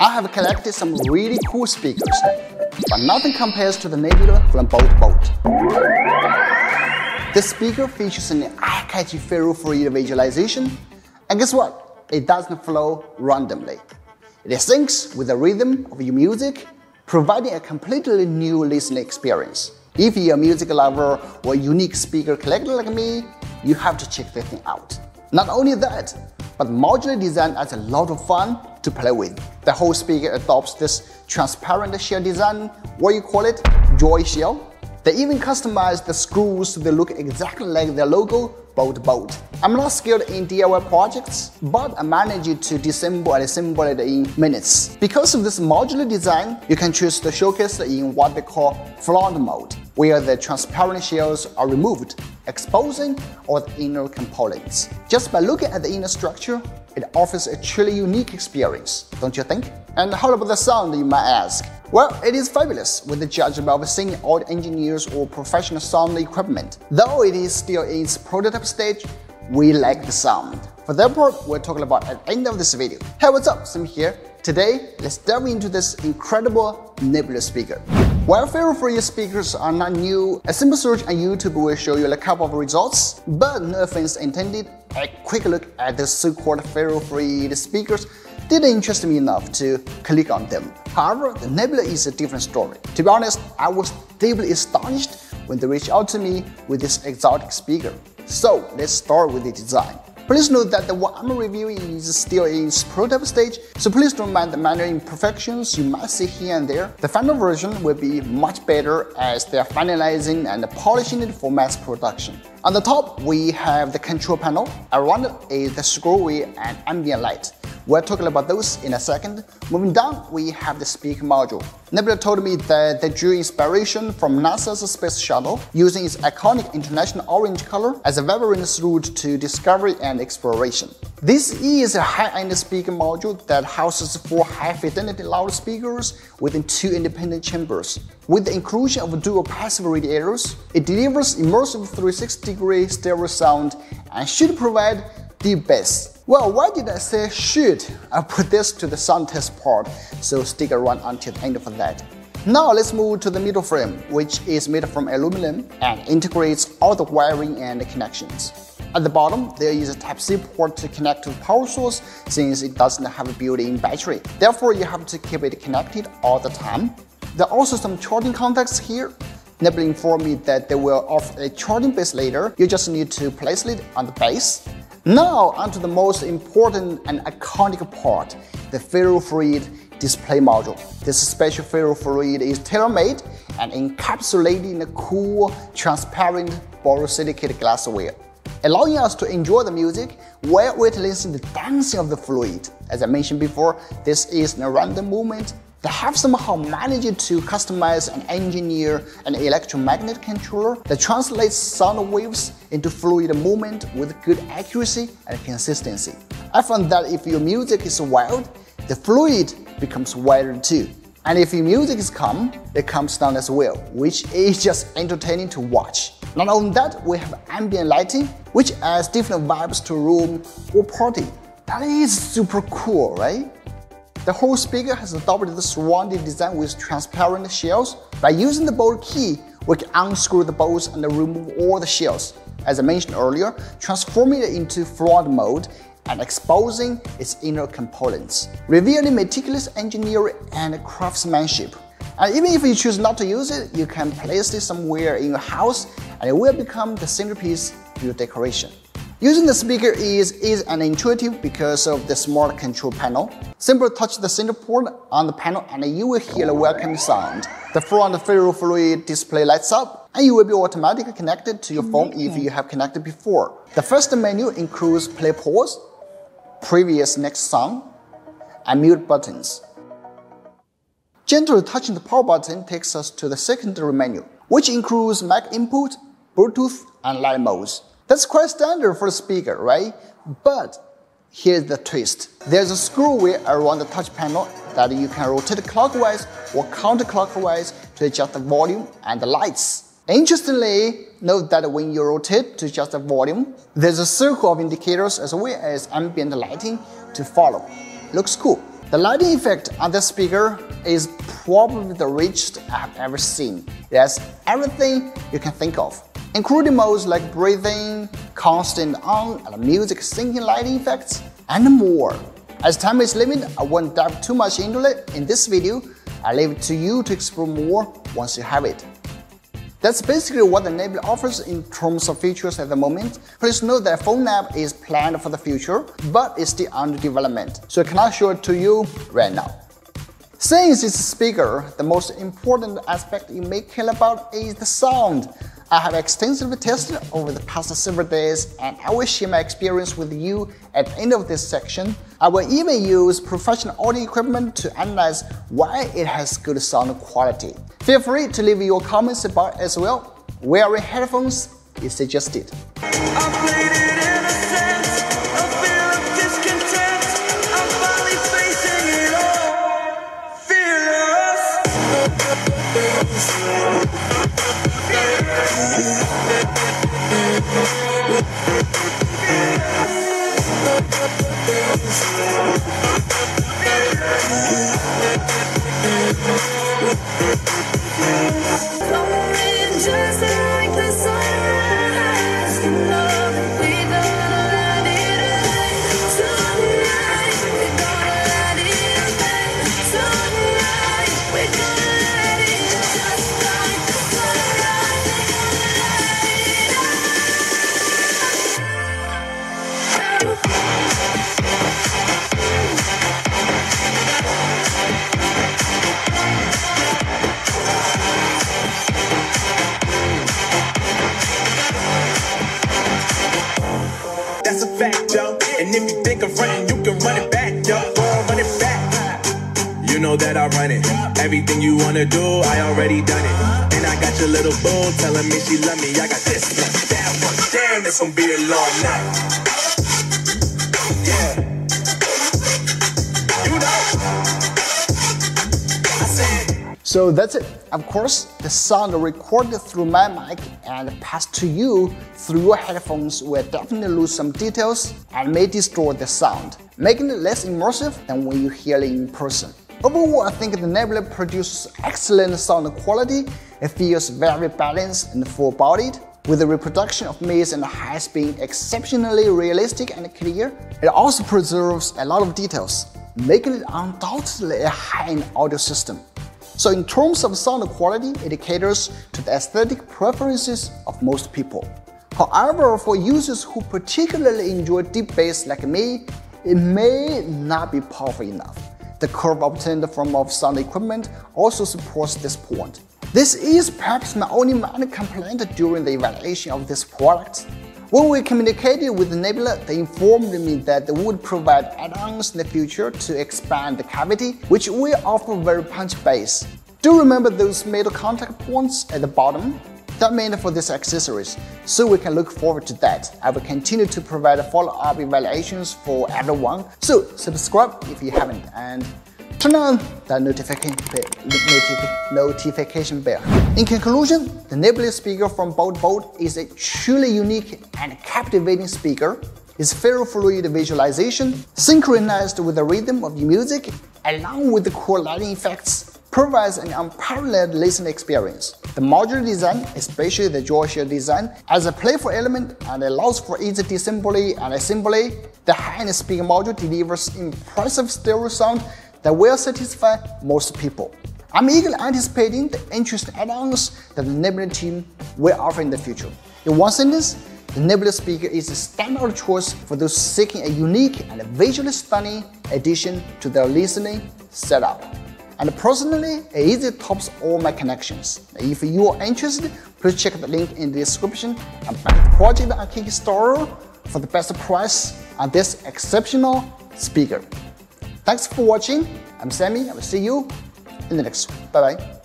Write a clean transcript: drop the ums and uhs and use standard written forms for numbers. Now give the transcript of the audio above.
I have collected some really cool speakers, but nothing compares to the Nebula from BoltBolt. This speaker features an eye-catchy ferrofluid visualization, and guess what? It doesn't flow randomly. It syncs with the rhythm of your music, providing a completely new listening experience. If you're a music lover or a unique speaker collector like me, you have to check this thing out. Not only that, but modular design adds a lot of fun to play with. The whole speaker adopts this transparent shell design, what you call it, joyshell. They even customize the screws so they look exactly like their logo, BoltBolt. I'm not skilled in DIY projects, but I managed to disassemble and assemble it in minutes. Because of this modular design, you can choose to showcase in what they call flood mode, where the transparent shells are removed, exposing all the inner components. Just by looking at the inner structure, it offers a truly unique experience, don't you think? And how about the sound, you might ask? Well, it is fabulous with the judgment of senior audio engineers or professional sound equipment. Though it is still in its prototype stage, we like the sound. For that part, we're talking about at the end of this video. Hey, what's up? Sami here. Today, let's delve into this incredible Nebula speaker. While Ferrofluid speakers are not new, a simple search on YouTube will show you a couple of results, but no offense intended, a quick look at the so-called Ferrofluid speakers didn't interest me enough to click on them. However, the Nebula is a different story. To be honest, I was deeply astonished when they reached out to me with this exotic speaker. So let's start with the design. Please note that the one I'm reviewing is still in its prototype stage, so please don't mind the minor imperfections you might see here and there. The final version will be much better as they are finalizing and polishing it for mass production. On the top, we have the control panel. Around it is the scroll wheel and ambient light. We're talking about those in a second. Moving down, we have the speaker module. Nebula told me that they drew inspiration from NASA's space shuttle, using its iconic international orange color as a vibrant route to discovery and exploration. This is a high-end speaker module that houses 4 high-fidelity loudspeakers within 2 independent chambers. With the inclusion of dual passive radiators, it delivers immersive 360-degree stereo sound and should provide deep bass. Well, why did I say should? I'll put this to the sound test part, so stick around until the end of that. Now let's move to the middle frame, which is made from aluminum and integrates all the wiring and connections. At the bottom, there is a Type-C port to connect to the power source since it doesn't have a built-in battery. Therefore, you have to keep it connected all the time. There are also some charging contacts here. Nebula informed me that they will offer a charging base later. You just need to place it on the base. Now onto the most important and iconic part, the Ferrofluid display module. This special Ferrofluid is tailor-made and encapsulated in a cool, transparent borosilicate glassware, allowing us to enjoy the music while witnessing the dancing of the fluid. As I mentioned before, this is a random movement. They have somehow managed to customize and engineer an electromagnetic controller that translates sound waves into fluid movement with good accuracy and consistency. I found that if your music is wild, the fluid becomes wilder too. And if your music is calm, it comes down as well, which is just entertaining to watch. Not only that, we have ambient lighting, which adds different vibes to a room or party. That is super cool, right? The whole speaker has adopted the surrounding design with transparent shells. By using the Bolt key, we can unscrew the bolts and remove all the shells. As I mentioned earlier, transforming it into flood mode and exposing its inner components, revealing meticulous engineering and craftsmanship. And even if you choose not to use it, you can place it somewhere in your house and it will become the centerpiece of your decoration. Using the speaker is easy and intuitive because of the smart control panel. Simply touch the center port on the panel and you will hear a welcoming sound. The front Ferrofluid display lights up and you will be automatically connected to your phone if you have connected before. The first menu includes play pause, previous next song, and mute buttons. Gently touching the power button takes us to the secondary menu, which includes mic input, Bluetooth, and light modes. That's quite standard for the speaker, right? But here's the twist. There's a screw wheel around the touch panel that you can rotate clockwise or counterclockwise to adjust the volume and the lights. Interestingly, note that when you rotate to adjust the volume, there's a circle of indicators as well as ambient lighting to follow. Looks cool. The lighting effect on this speaker is probably the richest I have ever seen. It has everything you can think of, including modes like breathing, constant on and music syncing lighting effects, and more. As time is limited, I won't dive too much into it in this video. I leave it to you to explore more once you have it. That's basically what the Nebula offers in terms of features at the moment. Please note that phone app is planned for the future, but is still under development, so I cannot show it to you right now. Since it's a speaker, the most important aspect you may care about is the sound. I have extensively tested over the past several days, and I will share my experience with you at the end of this section. I will even use professional audio equipment to analyze why it has good sound quality. Feel free to leave your comments about it as well. Wearing headphones is suggested. That's a fact, yo. And if you think of running, you can run it back, yo. Run it back. You know that I run it. Everything you wanna do, I already done it. And I got your little boo telling me she love me. I got this one, that one. Damn, it's gonna be a long night. Yeah. You know. I said. So that's it. Of course, the sound recorded through my mic and passed to you through your headphones will definitely lose some details and may distort the sound, making it less immersive than when you hear it in person. Overall, I think the Nebula produces excellent sound quality. It feels very balanced and full-bodied, with the reproduction of mids and highs being exceptionally realistic and clear. It also preserves a lot of details, making it undoubtedly a high-end audio system. So in terms of sound quality, it caters to the aesthetic preferences of most people. However, for users who particularly enjoy deep bass like me, it may not be powerful enough. The curve obtained from our sound equipment also supports this point. This is perhaps my only minor complaint during the evaluation of this product. When we communicated with Nebula, they informed me that they would provide add-ons in the future to expand the cavity, which will offer very punch bass. Do remember those metal contact points at the bottom? That meant for these accessories, so we can look forward to that. I will continue to provide follow-up evaluations for everyone, so subscribe if you haven't and turn on the notification bell. In conclusion, the Nebula speaker from BoltBolt is a truly unique and captivating speaker. Its Ferrofluid visualization, synchronized with the rhythm of the music, along with the cool lighting effects, provides an unparalleled listening experience. The modular design, especially the joyshell design, adds a playful element and allows for easy disassembly and assembly. The high-end speaker module delivers impressive stereo sound that will satisfy most people. I'm eagerly anticipating the interesting add-ons that the Nebula team will offer in the future. In one sentence, the Nebula speaker is a standout choice for those seeking a unique and visually stunning addition to their listening setup. And personally, it easily tops all my connections. If you are interested, please check the link in the description and back the project on Kickstarter for the best price on this exceptional speaker. Thanks for watching. I'm Sami. I will see you in the next one. Bye bye.